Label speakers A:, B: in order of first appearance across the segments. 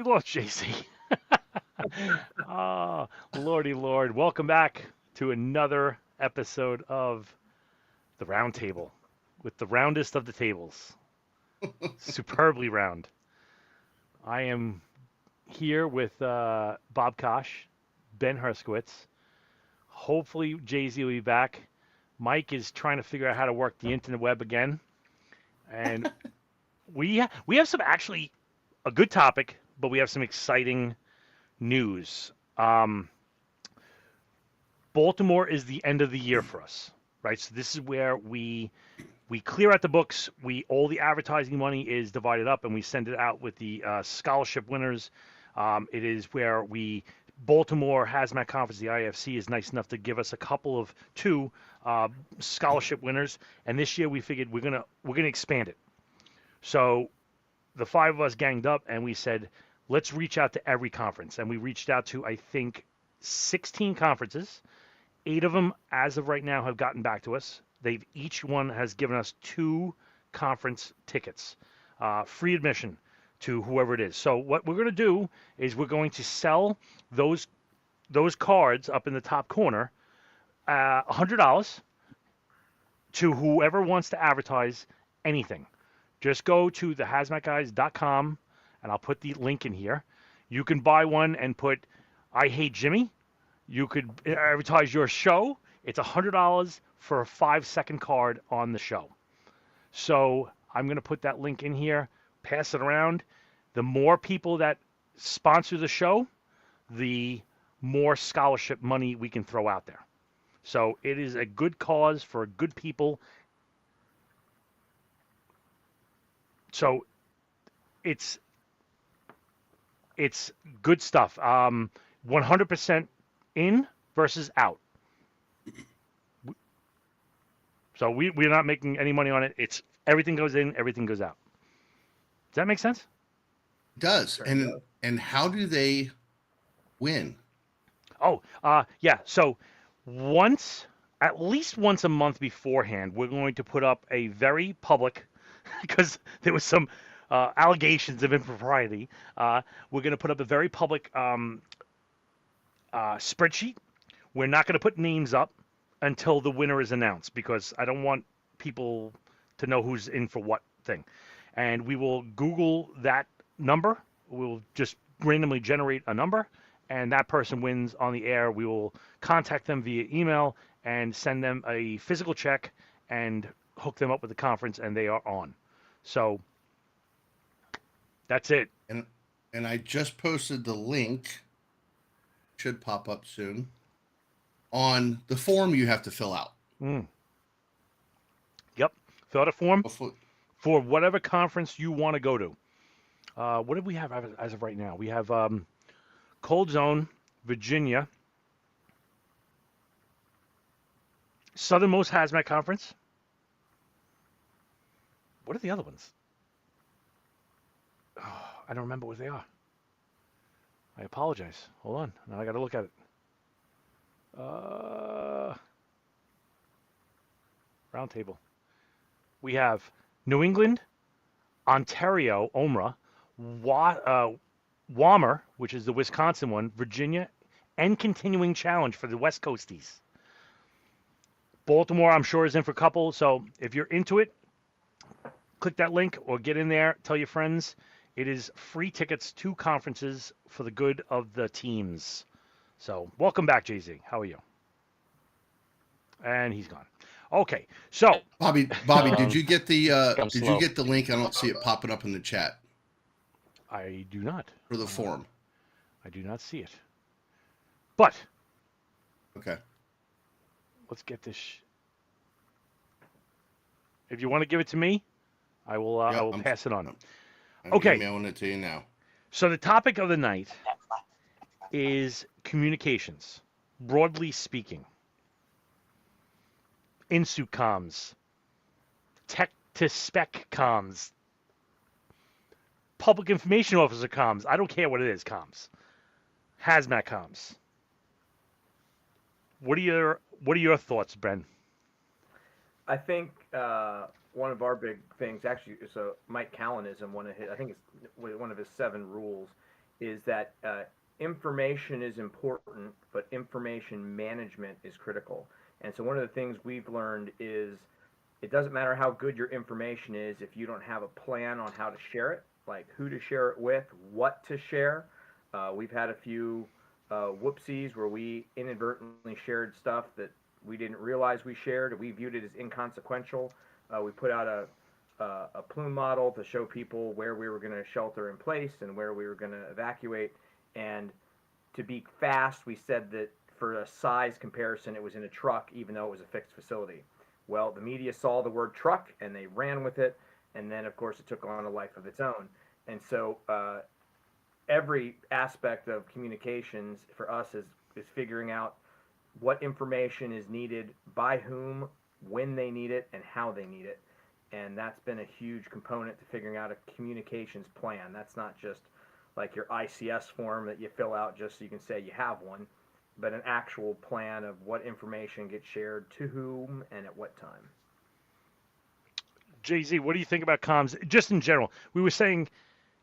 A: We lost JC. Oh, Lordy Lord. Welcome back to another episode of the Roundtable with the roundest of the tables. Superbly round. I am here with Bob Kosh, Ben Herskowitz. Hopefully, Jay-Z will be back. Mike is trying to figure out how to work the internet web again. And we have some actually a good topic, but we have some exciting news. Baltimore is the end of the year for us, right? So this is where we clear out the books. We all the advertising money is divided up, and we send it out with the scholarship winners. It is where we Baltimore Hazmat Conference, the IFC, is nice enough to give us a couple of two scholarship winners, and this year we figured we're gonna expand it. So the five of us ganged up, and we said, let's reach out to every conference, and we reached out to I think 16 conferences. 8 of them, as of right now, have gotten back to us. They've each one has given us 2 conference tickets, free admission to whoever it is. So what we're going to do is we're going to sell those cards up in the top corner, $100 to whoever wants to advertise anything. Just go to thehazmatguys.com, and I'll put the link in here. You can buy one and put "I hate Jimmy." You could advertise your show. It's $100 for a 5-second card on the show. So I'm going to put that link in here, pass it around. The more people that sponsor the show, the more scholarship money we can throw out there. So it is a good cause for good people. So it's good stuff. 100% in versus out. So we're not making any money on it. It's everything goes in, everything goes out. Does that make sense?
B: It does. And how do they win?
A: Oh, yeah. So at least once a month beforehand, we're going to put up a very public, because there was some allegations of impropriety. We're going to put up a very public spreadsheet. We're not going to put names up until the winner is announced, because I don't want people to know who's in for what thing. And we will Google that number. We'll just randomly generate a number, and that person wins on the air. We will contact them via email and send them a physical check and hook them up with the conference, and they are on. So that's it.
B: And I just posted the link, should pop up soon, on the form you have to fill out.
A: Yep. Fill out a form for whatever conference you want to go to. What do we have as of right now? We have Cold Zone, Virginia, Southernmost Hazmat Conference. What are the other ones? Oh, I don't remember what they are. I apologize. Hold on. Now I got to look at it. Roundtable. We have New England, Ontario, OMRA, Walmer, which is the Wisconsin one, Virginia, and continuing challenge for the West Coasties. Baltimore, I'm sure, is in for a couple. So if you're into it, click that link or get in there. Tell your friends. It is free tickets to conferences for the good of the teams. So welcome back, Jay-Z. How are you? And he's gone. Okay, so
B: Bobby, did you get the you get the link? I don't see it popping up in the chat.
A: I do not.
B: For the form.
A: I do not see it. But
B: okay,
A: let's get this. If you want to give it to me, I will. I will pass it on.
B: I'm
A: okay,
B: emailing it to you now.
A: So the topic of the night is communications, broadly speaking. Insuit comms, tech to spec comms, public information officer comms. I don't care what it is, comms. Hazmat comms. What are your thoughts, Ben?
C: I think one of our big things, actually, so Mike Callinism, I think it's one of his 7 rules, is that information is important, but information management is critical. And so one of the things we've learned is it doesn't matter how good your information is if you don't have a plan on how to share it, like who to share it with, what to share. We've had a few whoopsies where we inadvertently shared stuff that we didn't realize we shared. We viewed it as inconsequential. We put out a plume model to show people where we were going to shelter in place and where we were going to evacuate. And to be fast, we said that for a size comparison, it was in a truck, even though it was a fixed facility. Well, the media saw the word truck and they ran with it. And then, of course, it took on a life of its own. And so every aspect of communications for us is figuring out what information is needed by whom, when they need it, and how they need it. And that's been a huge component to figuring out a communications plan. That's not just like your ICS form that you fill out just so you can say you have one, but an actual plan of what information gets shared to whom and at what time.
A: Jay-Z, what do you think about comms just in general? We were saying,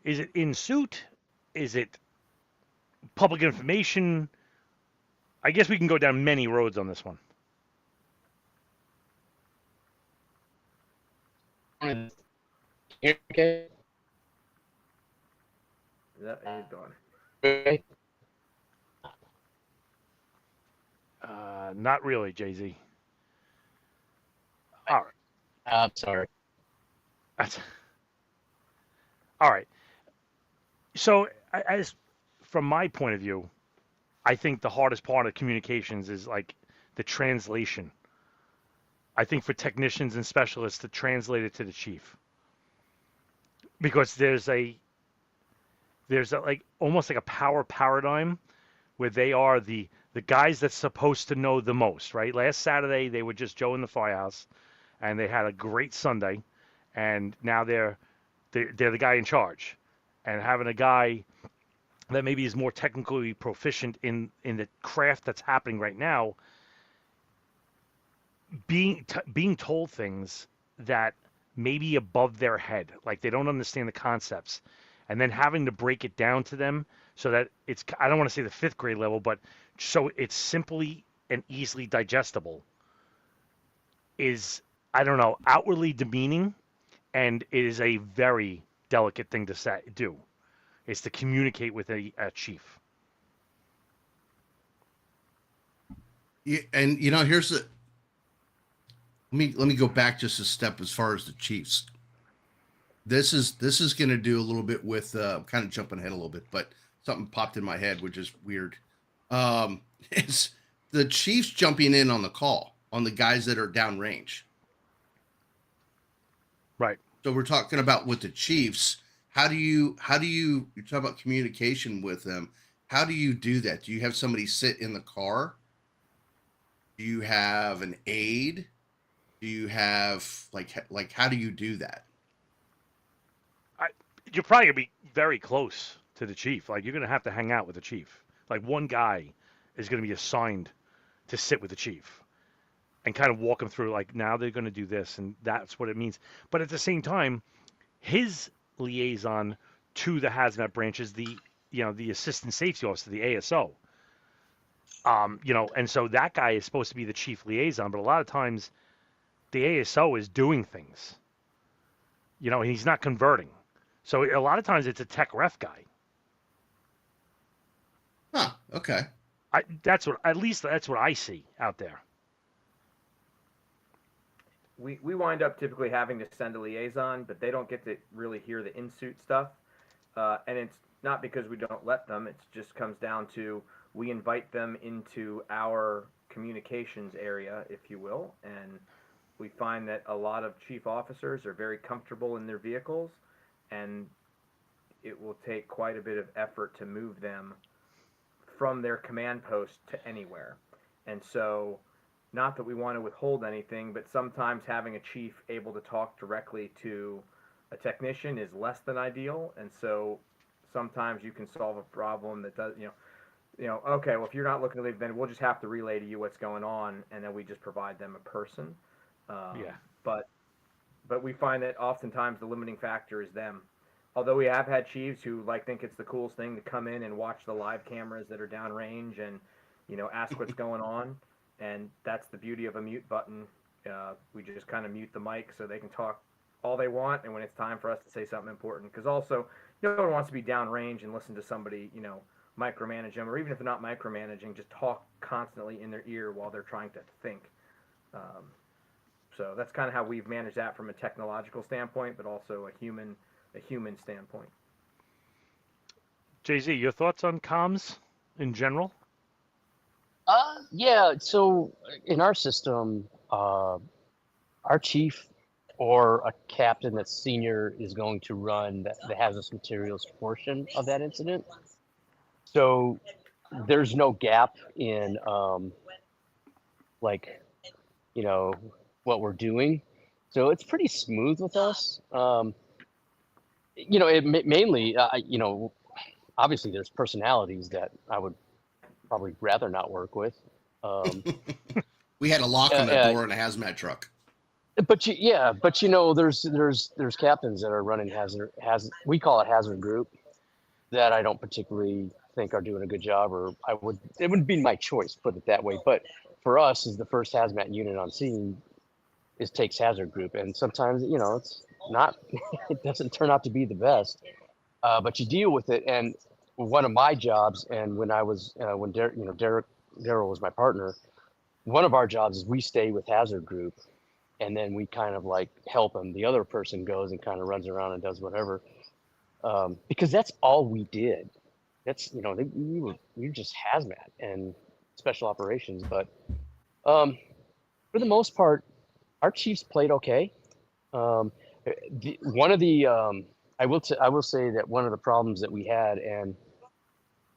A: is it in suit? Is it public information? I guess we can go down many roads on this one.
D: Okay.
C: Is that how you doing?
A: Not really, Jay-Z. All right.
D: Sorry.
A: That's all right. So, as from my point of view, I think the hardest part of communications is like the translation. I think for technicians and specialists to translate it to the chief, because there's like almost like a power paradigm where they are the guys that's supposed to know the most, right? Last Saturday they were just Joe in the firehouse, and they had a great Sunday, and now they're the guy in charge, and having a guy that maybe is more technically proficient in the craft that's happening right now, being told things that maybe above their head, like they don't understand the concepts, and then having to break it down to them so that it's, I don't want to say the fifth grade level, but so it's simply and easily digestible, is, I don't know, outwardly demeaning, and it is a very delicate thing to do. Is to communicate with a chief.
B: Yeah, and here's the. Let me go back just a step as far as the Chiefs. This is going to do a little bit with kind of jumping ahead a little bit, but something popped in my head, which is weird. It's the Chiefs jumping in on the call on the guys that are downrange.
A: Right.
B: So we're talking about with the Chiefs. How do you talk about communication with them? How do you do that? Do you have somebody sit in the car? Do you have an aide? Do you have like how do you do that?
A: You're probably gonna be very close to the chief. Like you're gonna have to hang out with the chief. Like one guy is gonna be assigned to sit with the chief and kind of walk him through. Like now they're gonna do this, and that's what it means. But at the same time, his liaison to the hazmat branch is the assistant safety officer, the ASO. And so that guy is supposed to be the chief liaison, but a lot of times the ASO is doing things. And he's not converting. So a lot of times it's a tech ref guy.
B: Huh. Okay.
A: That's what I see out there.
C: We wind up typically having to send a liaison, but they don't get to really hear the in-suit stuff. And it's not because we don't let them. It just comes down to we invite them into our communications area, if you will, and we find that a lot of chief officers are very comfortable in their vehicles, and it will take quite a bit of effort to move them from their command post to anywhere. And so, not that we want to withhold anything, but sometimes having a chief able to talk directly to a technician is less than ideal. And so sometimes you can solve a problem that does, okay, well, if you're not looking to leave, then we'll just have to relay to you what's going on, and then we just provide them a person.
A: Yeah.
C: But we find that oftentimes the limiting factor is them. although we have had chiefs who think it's the coolest thing to come in and watch the live cameras that are downrange and ask what's going on, and that's the beauty of a mute button. We just kind of mute the mic so they can talk all they want, and when it's time for us to say something important, because also no one wants to be downrange and listen to somebody micromanage them, or even if they're not micromanaging, just talk constantly in their ear while they're trying to think. Um, so that's kind of how we've managed that from a technological standpoint, but also a human standpoint.
A: Jay-Z, your thoughts on comms in general?
D: Yeah. So in our system, our chief or a captain that's senior is going to run the hazardous materials portion of that incident. So there's no gap in like what we're doing. So it's pretty smooth with us. Mainly, obviously there's personalities that I would probably rather not work with.
B: We had a lock on the door in a hazmat truck.
D: But there's captains that are running we call it hazard group, that I don't particularly think are doing a good job, or it wouldn't be my choice, put it that way. But for us, as the first hazmat unit on scene, takes hazard group, and sometimes it's not, it doesn't turn out to be the best, but you deal with it. And one of my jobs, and when I was when Daryl was my partner, one of our jobs is we stay with hazard group, and then we kind of help them. The other person goes and kind of runs around and does whatever, because that's all we did. That's we were just hazmat and special operations, but for the most part, our chiefs played okay. One of the I will say that one of the problems that we had, and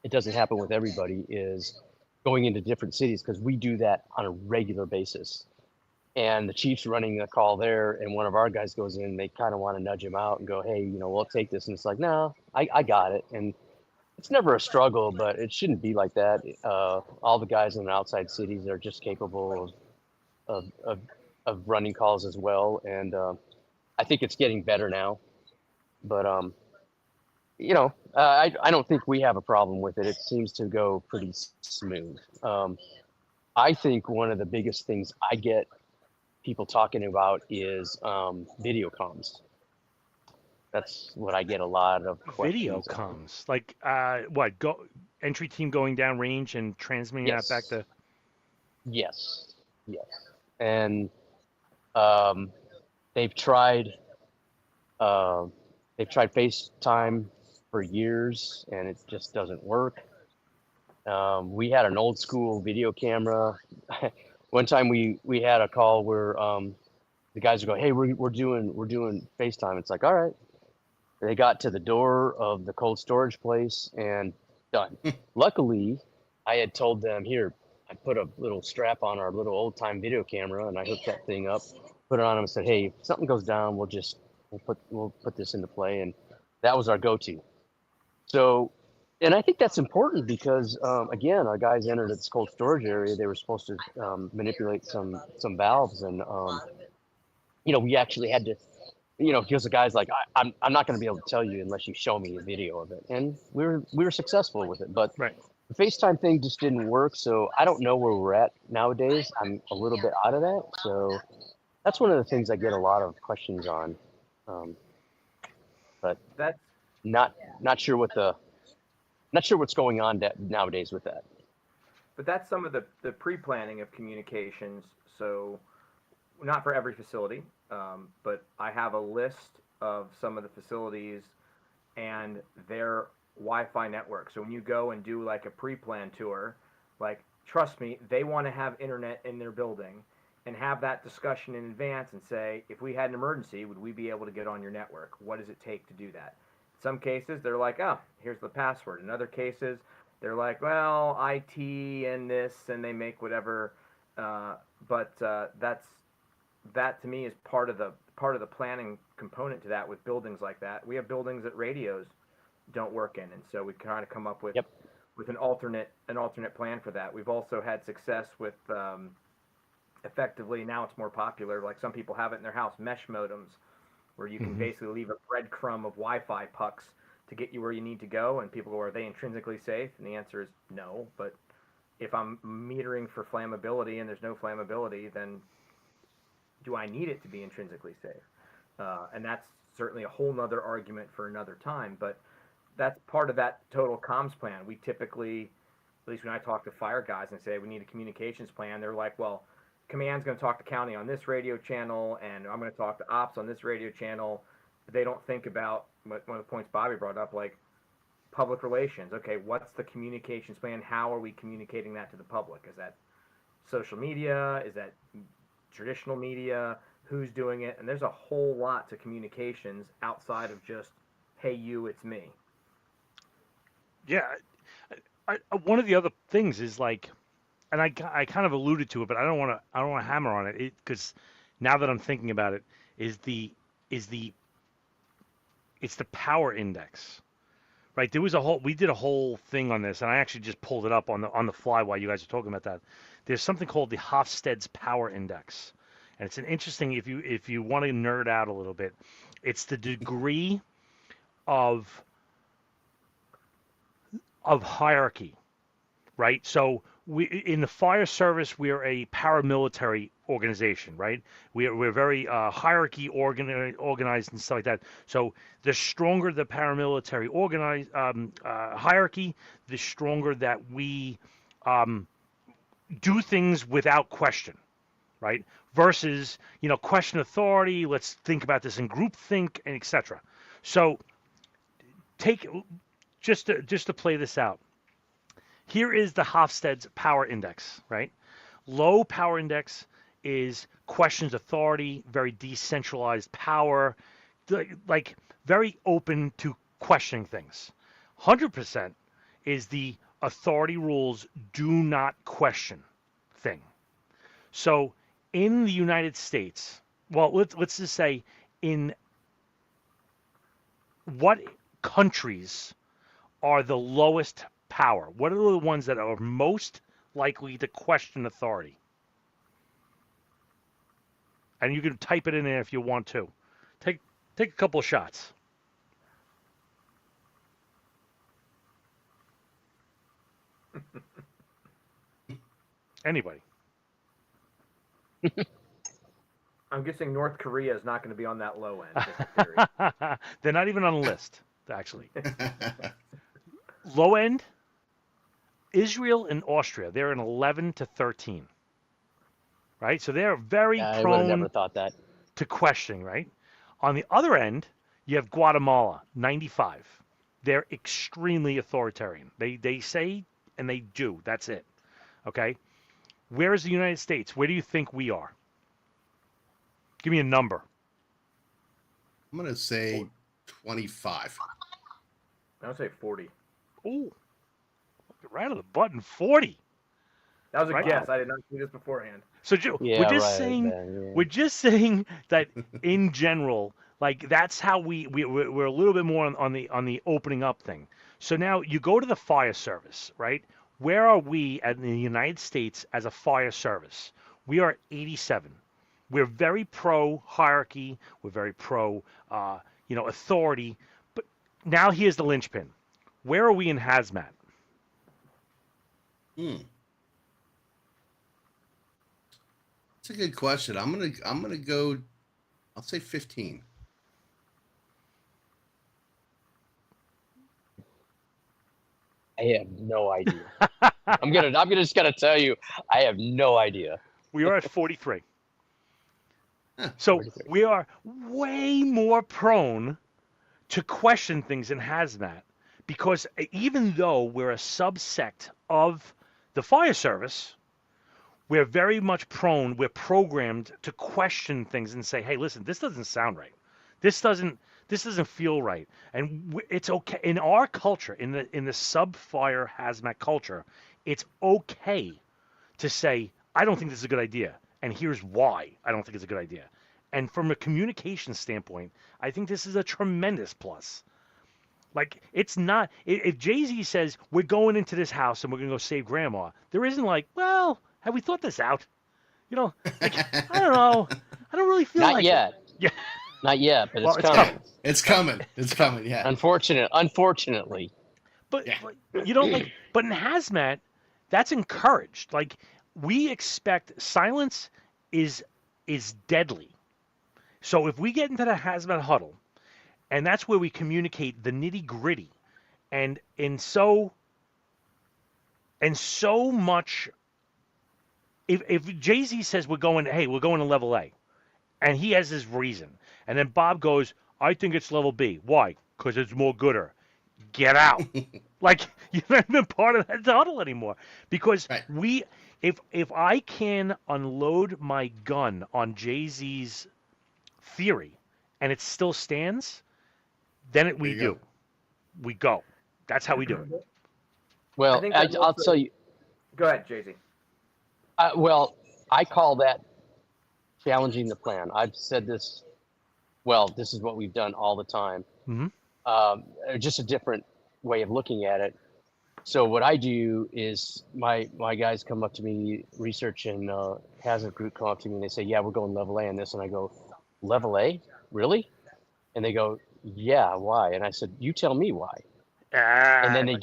D: it doesn't happen with everybody, is going into different cities, because we do that on a regular basis. And the chief's running a call there, and one of our guys goes in, and they kind of want to nudge him out and go, hey, we'll take this. And it's like, no, I got it. And it's never a struggle, but it shouldn't be like that. All the guys in the outside cities are just capable of running calls as well. And I think it's getting better now. But, I don't think we have a problem with it. It seems to go pretty smooth. I think one of the biggest things I get people talking about is video comms. That's what I get a lot of questions
A: Video
D: on.
A: comms, like entry team going down range and transmitting
D: Yes.
A: that back to.
D: Yes, and they've tried FaceTime for years, and it just doesn't work. We had an old school video camera. One time we had a call where the guys would go, hey, we're doing FaceTime. It's like, all right. They got to the door of the cold storage place and done. Luckily, I had told them, here, I put a little strap on our little old time video camera, and I hooked that thing up, put it on them, and said, hey, if something goes down, we'll put this into play. And that was our go-to. So, and I think that's important because, again, our guys entered this cold storage area. They were supposed to manipulate some valves, and we actually had to, because the guy's like, I'm not going to be able to tell you unless you show me a video of it. And we were successful with it, but
A: Right.
D: the FaceTime thing just didn't work. So I don't know where we're at nowadays. I'm a little bit out of that. So that's one of the things I get a lot of questions on. But
C: That's
D: not sure what's going on nowadays with that.
C: But that's some of the pre-planning of communications. So not for every facility, but I have a list of some of the facilities and their Wi-Fi network. So when you go and do a pre-planned tour, trust me, they want to have internet in their building and have that discussion in advance and say, if we had an emergency, would we be able to get on your network? What does it take to do that? In some cases, they're like, oh, here's the password. In other cases, they're like, well, IT and this, and they make whatever. But that to me is part of the planning component to that with buildings like that. We have buildings that radios don't work in, and so we kind of come up with an alternate plan for that. We've also had success with effectively, now it's more popular, like some people have it in their house, mesh modems, where you can basically leave a breadcrumb of Wi-Fi pucks to get you where you need to go, and people go, are they intrinsically safe? And the answer is no. But if I'm metering for flammability and there's no flammability, then do I need it to be intrinsically safe? And that's certainly a whole nother argument for another time. But that's part of that total comms plan. We typically, at least when I talk to fire guys and say we need a communications plan, they're like, well, command's going to talk to county on this radio channel, and I'm going to talk to ops on this radio channel. They don't think about one of the points Bobby brought up, like public relations. Okay, what's the communications plan? How are we communicating that to the public? Is that social media? Is that traditional media? Who's doing it? And there's a whole lot to communications outside of just, hey, you, it's me.
A: Yeah. One of the other things is like, and I kind of alluded to it, but I don't want to hammer on it because now that I'm thinking about it, it's the power index, right? We did a whole thing on this, and I actually just pulled it up on the fly while you guys are talking about that. There's something called the Hofstede's Power Index, and it's an interesting, if you want to nerd out a little bit, it's the degree of hierarchy, right? So in the fire service, we're a paramilitary organization, right? We're very hierarchy organized and stuff like that. So the stronger the paramilitary hierarchy, the stronger that we do things without question, right? Versus, question authority. Let's think about this in groupthink and etc. So just to play this out. Here is the Hofstede's power index, right? Low power index is questions authority, very decentralized power, like very open to questioning things. 100% is the authority rules do not question thing. So in the United States, well, let's just say in what countries are the lowest power? What are the ones that are most likely to question authority? And you can type it in there if you want to. Take a couple of shots. Anybody?
C: I'm guessing North Korea is not going to be on that low end. Just a theory.
A: They're not even on the list, actually. Low end, Israel and Austria, they're in 11 to 13. Right? So they're very
D: I would have never
A: prone
D: thought that.
A: to questioning, right? On the other end, you have Guatemala, 95. They're extremely authoritarian. They say and they do. That's it. Okay? Where is the United States? Where do you think we are? Give me a number.
B: I'm going to say 25.
C: I'll say 40.
A: Ooh. Right on the button, 40.
C: That was a
A: Right.
C: guess. I did not see this beforehand.
A: So
D: Yeah,
A: we're just
D: right,
A: saying
D: Ben, yeah.
A: we're just saying that in general, like that's how we're a little bit more on the opening up thing. So now you go to the fire service, right? Where are we in the United States as a fire service? We are 87. We're very pro hierarchy. We're very pro authority. But now here's the linchpin. Where are we in hazmat?
B: That's a good question. I'm gonna go. I'll say 15.
D: I have no idea. I'm just gonna tell you, I have no idea.
A: We are at 43.
B: Huh.
A: So
D: 43.
A: we are way more prone to question things in hazmat because even though we're a subsect of the fire service, we're very much prone, we're programmed to question things and say, hey, listen, this doesn't sound right. This doesn't feel right. And it's okay in our culture, in the sub-fire hazmat culture, it's okay to say, I don't think this is a good idea. And here's why I don't think it's a good idea. And from a communication standpoint, I think this is a tremendous plus. Like, it's not, if Jay-Z says, we're going into this house and we're going to go save grandma, there isn't like, well, have we thought this out? Like, I don't know. I don't really feel
D: Not
A: like
D: yet.
A: it. Yeah.
D: Not yet, but
A: Well,
D: it's
A: it's
D: coming.
A: coming.
B: It's coming. It's coming. Yeah.
D: Unfortunately.
A: But,
B: Yeah.
A: but you know, like, but in hazmat, that's encouraged. Like, we expect silence is deadly. So if we get into the hazmat huddle, and that's where we communicate the nitty gritty, and so much. If Jay Z says we're going to level A, and he has his reason, and then Bob goes, I think it's level B. Why? Because it's more gooder. Get out. Like, you're not even part of that huddle anymore. Because
B: Right.
A: if I can unload my gun on Jay Z's theory, and it still stands, then
B: There
A: we
B: you
A: do.
B: go.
A: We go. That's how we do it.
D: Well,
C: think that
D: I'll
C: also-
D: tell you.
C: Go ahead, Jay-Z.
D: Well, I call that challenging the plan. I've said this. Well, this is what we've done all the time.
A: Mm-hmm.
D: Just a different way of looking at it. So what I do is my guys come up to me, research and hazard group come up to me and they say, yeah, we're going level A on this. And I go, level A? Really? And they go, yeah, why? And I said, you tell me why. And then they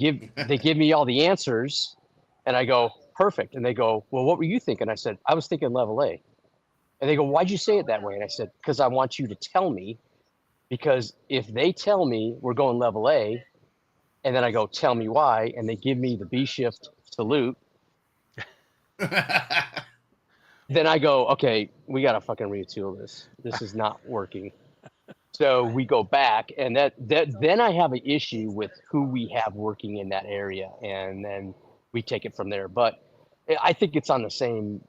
D: give me all the answers and I go, perfect. And they go, well, what were you thinking? I said, I was thinking level A. And they go, why'd you say it that way? And I said, because I want you to tell me, because if they tell me we're going level A, and then I go, tell me why, and they give me the B shift salute, then I go, okay, we got to fucking retool this. This is not working. So we go back, and that then I have an issue with who we have working in that area, and then we take it from there. But I think it's on the same.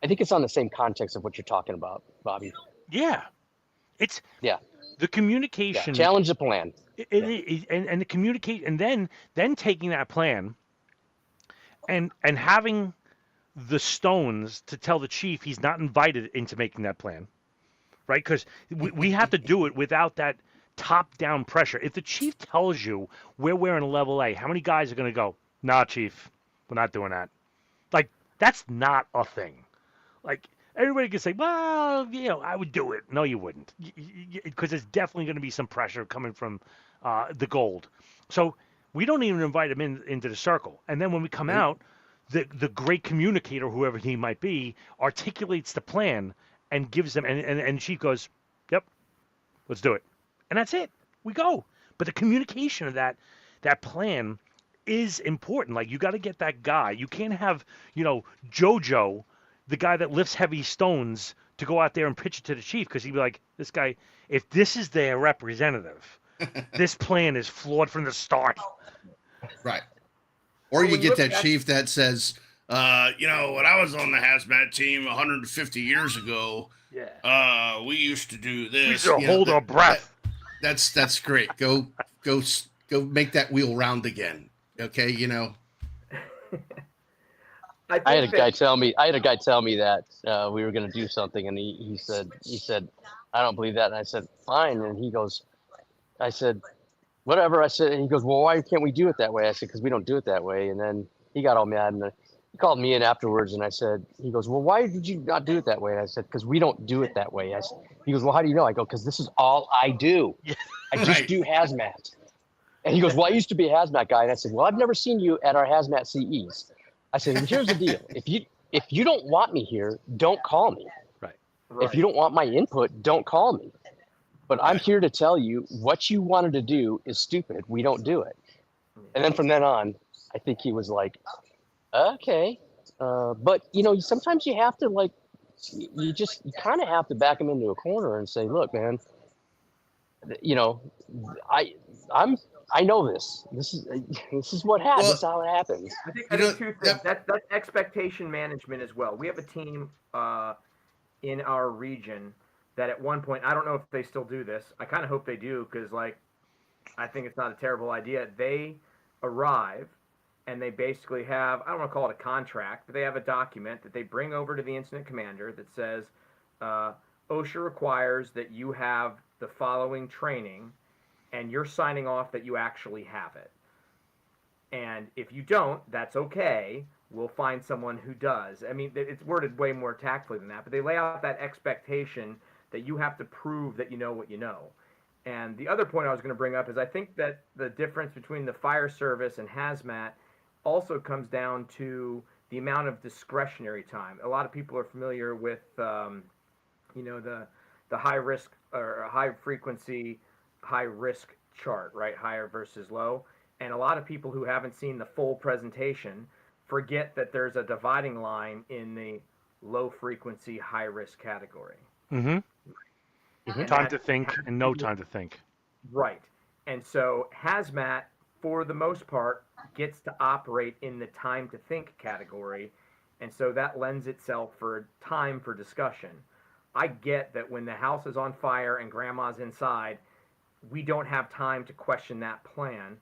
D: I think it's on the same context of what you're talking about, Bobby.
A: Yeah. It's
D: Yeah.
A: the
D: Yeah.
A: communication.
D: Challenge the plan.
A: And the communicate, and then taking that plan and having the stones to tell the chief he's not invited into making that plan, right? Because we have to do it without that top-down pressure. If the chief tells you we're wearing a level A, how many guys are going to go, nah, chief, we're not doing that? Like, that's not a thing. Like, everybody can say, well, I would do it. No, you wouldn't. Because there's definitely going to be some pressure coming from the gold. So we don't even invite him into the circle. And then when we come out, the great communicator, whoever he might be, articulates the plan and gives them, and Chief goes, yep, let's do it. And that's it. We go. But the communication of that plan is important. Like, you got to get that guy. You can't have, JoJo, the guy that lifts heavy stones, to go out there and pitch it to the chief, because he'd be like, this guy, if this is their representative, this plan is flawed from the start.
B: Right. Or you
C: when you
B: get
C: look
B: that
C: back-
B: chief that says, when I was on the hazmat team 150 years ago,
A: Yeah.
B: we used to do
A: We
B: this.
A: should hold our breath.
B: That's great. Go make that wheel round again. Okay,
D: I had a guy tell me that we were going to do something, and he said, I don't believe that. And I said, fine. And I said, whatever. I said, and he goes, well, why can't we do it that way? I said, because we don't do it that way. And then he got all mad, and he called me in afterwards, and he goes, well, why did you not do it that way? And I said, because we don't do it that way. He goes, well, how do you know? I go, because this is all I do. I just
B: Right.
D: do hazmat. And he goes, well, I used to be a hazmat guy. And I said, well, I've never seen you at our hazmat CEs. I said, here's the deal. If you don't want me here, don't call me.
A: Right.
D: If you don't want my input, don't call me. But I'm here to tell you what you wanted to do is stupid. We don't do it. And then from then on, I think he was like, okay. But, sometimes you have to, you kind of have to back him into a corner and say, look, man, I know this. This is what happens. This is how it happens.
C: I think two things. That's expectation management as well. We have a team in our region that at one point, I don't know if they still do this. I kind of hope they do, because I think it's not a terrible idea. They arrive and they basically have, I don't want to call it a contract, but they have a document that they bring over to the incident commander that says, OSHA requires that you have the following training, and you're signing off that you actually have it. And if you don't, that's okay. We'll find someone who does. I mean, it's worded way more tactfully than that, but they lay out that expectation that you have to prove that you know what you know. And the other point I was going to bring up is I think that the difference between the fire service and hazmat also comes down to the amount of discretionary time. A lot of people are familiar with, the high risk or high frequency, high risk chart, right? Higher versus low. And a lot of people who haven't seen the full presentation forget that there's a dividing line in the low frequency, high risk category.
A: Mm-hmm.
D: Mhm.
A: Time to think and no time to think.
C: Right. And so hazmat, for the most part, gets to operate in the time to think category. And so that lends itself for time for discussion. I get that when the house is on fire and grandma's inside, we don't have time to question that plan.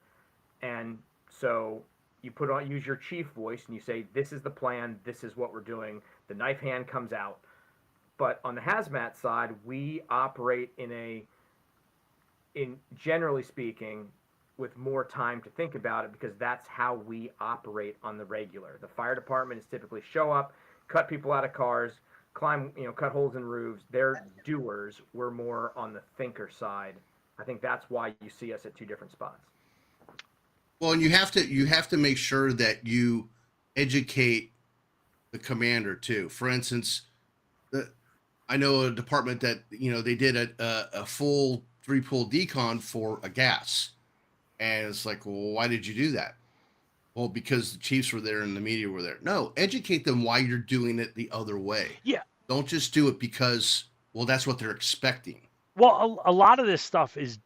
C: And so you use your chief voice and you say, this is the plan, this is what we're doing. The knife hand comes out. But on the hazmat side, we operate in generally speaking, with more time to think about it, because that's how we operate on the regular. The fire department is typically show up, cut people out of cars, cut holes in roofs. They're doers. We're more on the thinker side. I think that's why you see us at two different spots.
B: Well, and you have to make sure that you educate the commander too. For instance, I know a department that they did a full 3-pool decon for a gas, and it's like, well, why did you do that? Well, because the chiefs were there and the media were there. No, educate them why you're doing it the other way.
A: Yeah.
B: Don't just do it because, well, that's what they're expecting.
A: Well, a lot of this stuff is,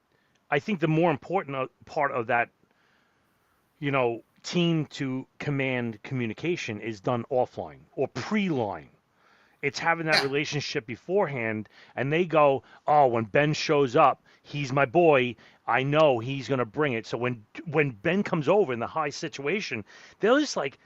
A: I think, the more important part of that, team to command communication is done offline or pre-line. It's having that relationship beforehand, and they go, oh, when Ben shows up, he's my boy. I know he's going to bring it. So when Ben comes over in the high situation, they're just like,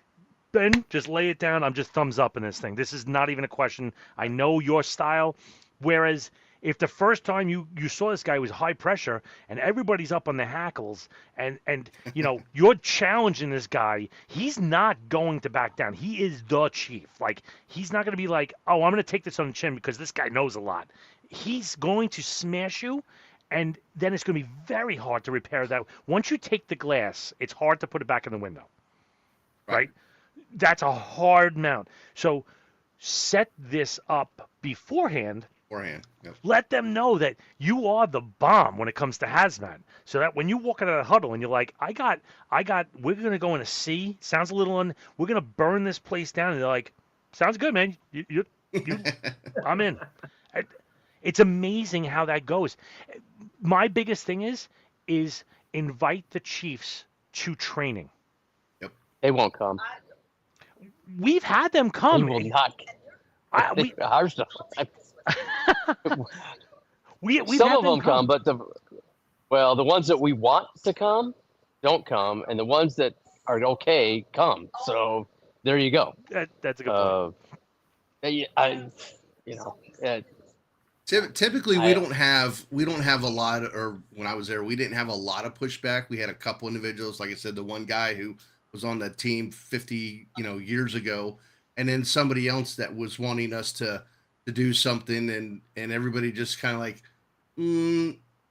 A: Ben, just lay it down. I'm just thumbs up in this thing. This is not even a question. I know your style. Whereas if the first time you saw this guy was high pressure and everybody's up on the hackles and you're challenging this guy, he's not going to back down. He is the chief. Like, he's not going to be like, oh, I'm going to take this on the chin because this guy knows a lot. He's going to smash you, and then it's going to be very hard to repair that. Once you take the glass, it's hard to put it back in the window, right? That's a hard mount. So set this up beforehand.
B: Yep.
A: Let them know that you are the bomb when it comes to hazmat, so that when you walk out of the huddle and you're like, I got, we're going to go in a C. Sounds a little we're going to burn this place down. And they're like, sounds good, man. You I'm in. It's amazing how that goes. My biggest thing is invite the chiefs to training.
B: Yep.
D: They won't come.
A: We've had them come.
D: They will not. Ours don't. Some of them come, but the ones that we want to come don't come, and the ones that are okay come. So there you go.
A: That's a good point.
B: Typically, we don't have a lot, or when I was there, we didn't have a lot of pushback. We had a couple individuals, like I said, the one guy who was on that team 50 years ago, and then somebody else that was wanting us to do something, and everybody just kind of like,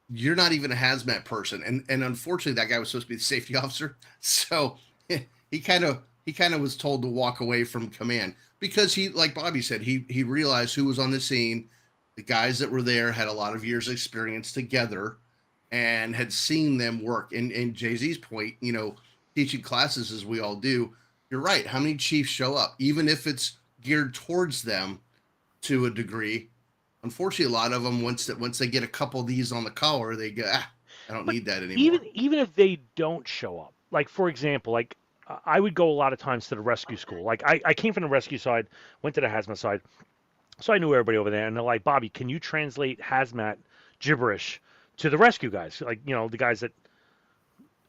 B: you're not even a hazmat person, and unfortunately that guy was supposed to be the safety officer, so he kind of was told to walk away from command, because he, like Bobby said, he realized who was on the scene. The guys that were there had a lot of years of experience together and had seen them work. And Jay-Z's point, teaching classes as we all do, you're right. How many chiefs show up, even if it's geared towards them to a degree? Unfortunately, a lot of them, once they get a couple of these on the collar, they go, I don't need that anymore.
A: Even if they don't show up, like, for example, like, I would go a lot of times to the rescue school. Like, I came from the rescue side, went to the hazmat side, so I knew everybody over there. And they're like, Bobby, can you translate hazmat gibberish to the rescue guys? Like, the guys that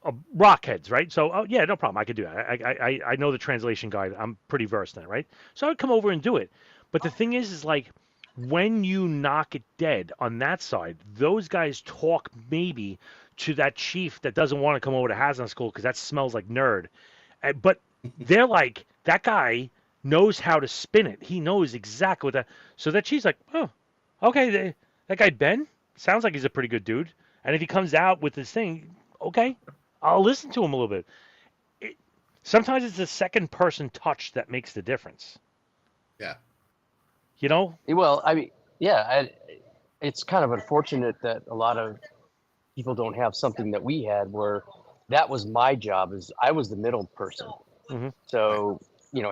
A: are rockheads, right? So, oh, yeah, no problem. I could do that. I know the translation guide. I'm pretty versed in it, right? So I would come over and do it. But the thing is like, when you knock it dead on that side, those guys talk maybe to that chief that doesn't want to come over to hazmat school because that smells like nerd. But they're like, that guy knows how to spin it. He knows exactly what that. So that chief's like, oh, okay. that guy Ben sounds like he's a pretty good dude. And if he comes out with this thing, okay, I'll listen to him a little bit. It, sometimes it's the second person touch that makes the difference.
B: Yeah.
A: You know?
D: Well, I mean, yeah, it's kind of unfortunate that a lot of people don't have something that we had, where that was my job, is I was the middle person.
A: Mm-hmm.
D: So,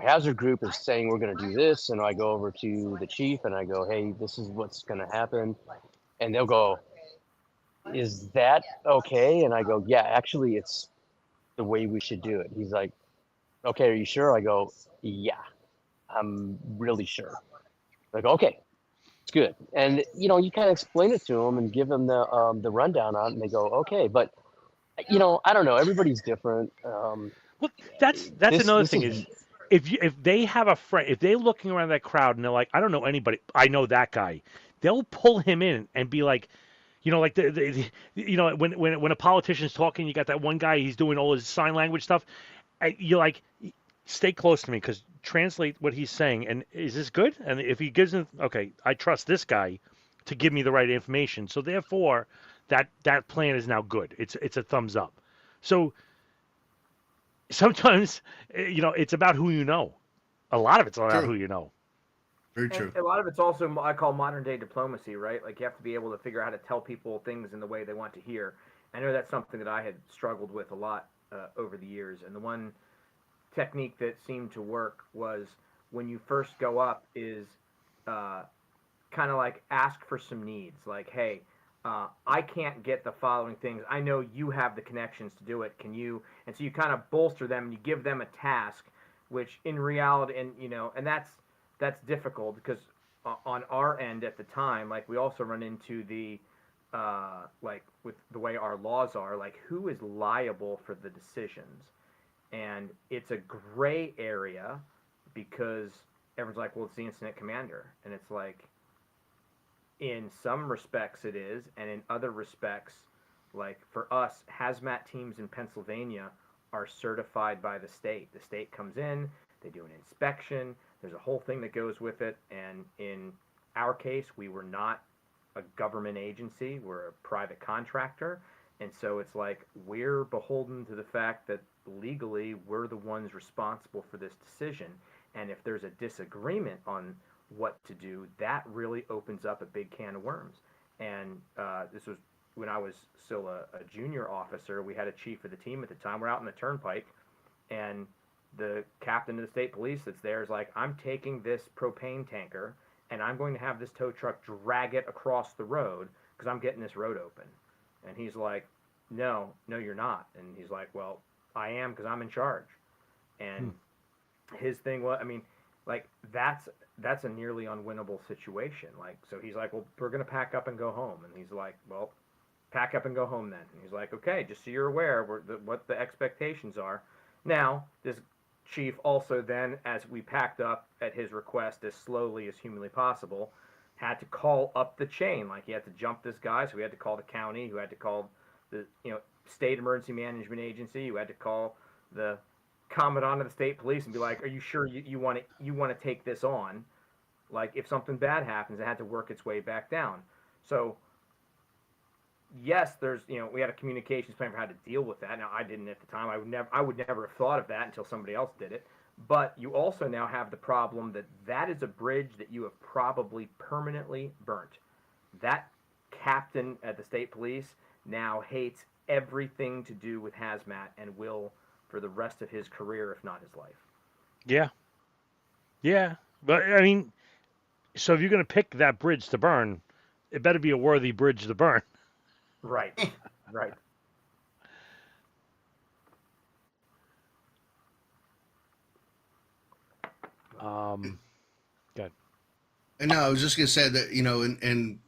D: hazard group is saying we're going to do this, and I go over to the chief and I go, hey, this is what's going to happen, and they'll go, is that okay? And I go, yeah, actually, it's the way we should do it. He's like, okay, are you sure? I go, yeah, I'm really sure. Like, okay, it's good. And you kind of explain it to them and give them the rundown on it, and they go, okay. But I don't know. Everybody's different.
A: Well, that's another thing is if they have a friend, if they're looking around that crowd and they're like, I don't know anybody, I know that guy, they'll pull him in and be like, like when a politician's talking, you got that one guy, he's doing all his sign language stuff, and you're like, stay close to me because translate what he's saying, and is this good? And if he gives him, okay, I trust this guy to give me the right information, so therefore that plan is now good. It's a thumbs up. So sometimes it's about who you know. A lot of it's about who you know.
B: Very true.
C: And a lot of it's also I call modern day diplomacy, right? Like you have to be able to figure out how to tell people things in the way they want to hear. I know that's something that I had struggled with a lot over the years. And the one technique that seemed to work was when you first go up is kind of like ask for some needs. Like, hey, I can't get the following things. I know you have the connections to do it. Can you? And so you kind of bolster them and you give them a task, which in reality, and that's difficult because on our end at the time, like we also run into the like with the way our laws are, like who is liable for the decisions, and it's a gray area because everyone's like, well, it's the incident commander, and it's like in some respects it is, and in other respects, like for us, hazmat teams in Pennsylvania are certified by the state. The state comes in, they do an inspection. There's a whole thing that goes with it, and in our case, we were not a government agency. We're a private contractor, and so it's like we're beholden to the fact that legally we're the ones responsible for this decision, and if there's a disagreement on what to do, that really opens up a big can of worms. And this was when I was still a junior officer. We had a chief of the team at the time. We're out in the turnpike, and the captain of the state police that's there is like, I'm taking this propane tanker and I'm going to have this tow truck drag it across the road because I'm getting this road open. And he's like, no, you're not. And he's like, well, I am because I'm in charge. And his thing was, I mean, like that's a nearly unwinnable situation. Like, so he's like, well, we're going to pack up and go home. And he's like, well, pack up and go home then. And he's like, okay, just so you're aware what the expectations are. Now, this chief also then, as we packed up at his request as slowly as humanly possible, had to call up the chain. Like he had to jump this guy, so we had to call the county, who had to call the state emergency management agency, who had to call the commandant of the state police and be like, are you sure you want to take this on? Like if something bad happens, it had to work its way back down. So yes, there's we had a communications plan for how to deal with that. Now I didn't at the time. I would never have thought of that until somebody else did it. But you also now have the problem that is a bridge that you have probably permanently burnt. That captain at the state police now hates everything to do with hazmat and will for the rest of his career, if not his life.
A: Yeah. But I mean, so if you're going to pick that bridge to burn, it better be a worthy bridge to burn.
C: Right.
A: Good.
B: And no, I was just gonna say that and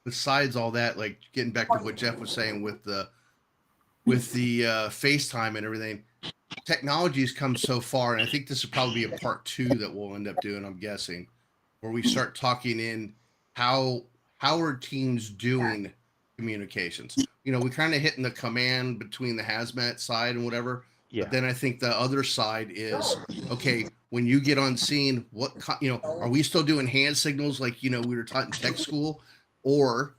B: besides all that, like getting back to what Jeff was saying with the FaceTime and everything, technology's come so far, and I think this will probably be a part 2 that we'll end up doing. I'm guessing, where we start talking in how are teams doing communications. We kind of hitting the command between the hazmat side and whatever.
A: Yeah.
B: But then I think the other side is, okay, when you get on scene, are we still doing hand signals like we were taught in tech school? or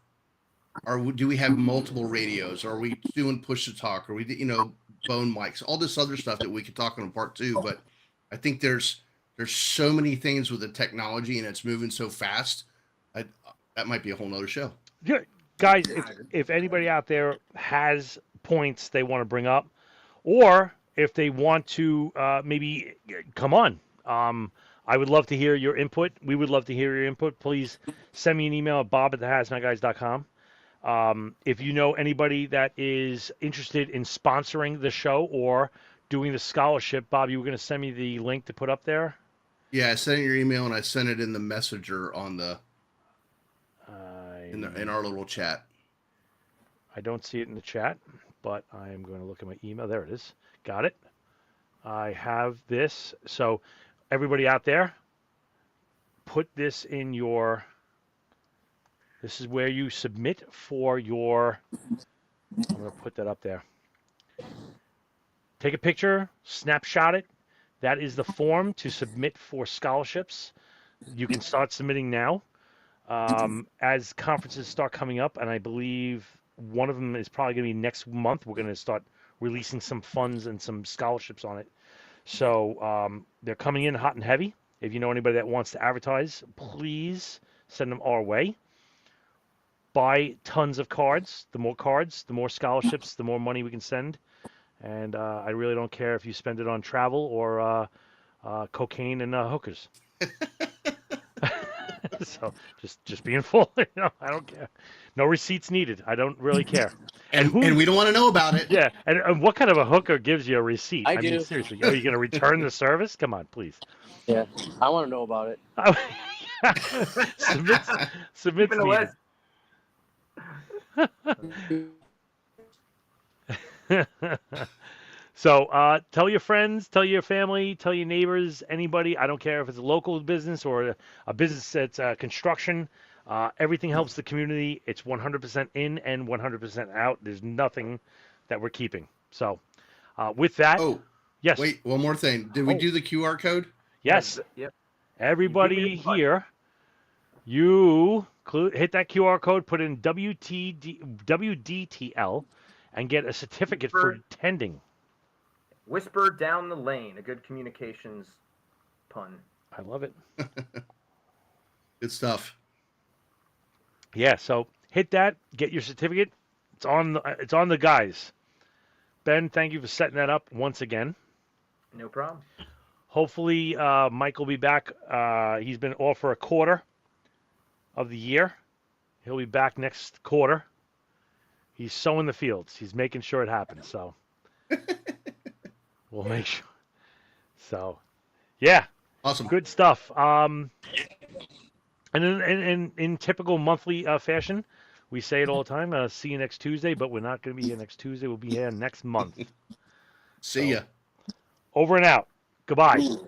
B: do we have multiple radios? Are we doing push to talk? Are we, bone mics? All this other stuff that we could talk on part 2. But I think there's so many things with the technology, and it's moving so fast. That might be a whole nother show.
A: Yeah, guys, if anybody out there has points they want to bring up, or if they want to maybe come on, I would love to hear your input. We would love to hear your input. Please send me an email at bob@thehazmatguys.com. If you know anybody that is interested in sponsoring the show or doing the scholarship, Bob, you were going to send me the link to put up there?
B: Yeah, I sent it your email, and I sent it in the messenger on the in our little chat.
A: I don't see it in the chat, but I am going to look at my email. There it is. Got it. I have this. So everybody out there, put this in your, this is where you submit for your, I'm going to put that up there. Take a picture, snapshot it. That is the form to submit for scholarships. You can start submitting now. As conferences start coming up, and I believe one of them is probably going to be next month, we're going to start releasing some funds and some scholarships on it. So they're coming in hot and heavy. If you know anybody that wants to advertise, please send them our way. Buy tons of cards. The more scholarships, the more money we can send. And I really don't care if you spend it on travel or cocaine and hookers. So just being full, I don't care. No receipts needed. I don't really care.
B: And we don't want to know about it.
A: Yeah, and what kind of a hooker gives you a receipt?
D: I
A: mean,
D: do.
A: Seriously, are you going to return the service? Come on, please.
D: Yeah, I want to know about it.
A: Submit needed. So tell your friends, tell your family, tell your neighbors, anybody. I don't care if it's a local business or a business that's construction. Everything helps the community. It's 100% in and 100% out. There's nothing that we're keeping. So with that, yes.
B: Wait, one more thing. Did we do the QR code?
A: Yes.
C: Yep.
A: Everybody here, you hit that QR code, put in WDTL, and get a certificate for attending.
C: Whisper down the lane, a good communications pun.
A: I love it.
B: Good stuff.
A: Yeah, so hit that, get your certificate. It's on the guys. Ben, thank you for setting that up once again.
C: No problem.
A: Hopefully, Mike will be back. He's been off for a quarter of the year. He'll be back next quarter. He's sowing the fields. He's making sure it happens. So we'll make sure. So, yeah.
B: Awesome.
A: Good stuff. And in typical monthly fashion, we say it all the time. See you next Tuesday, but we're not going to be here next Tuesday. We'll be here next month.
B: See ya.
A: Over and out. Goodbye.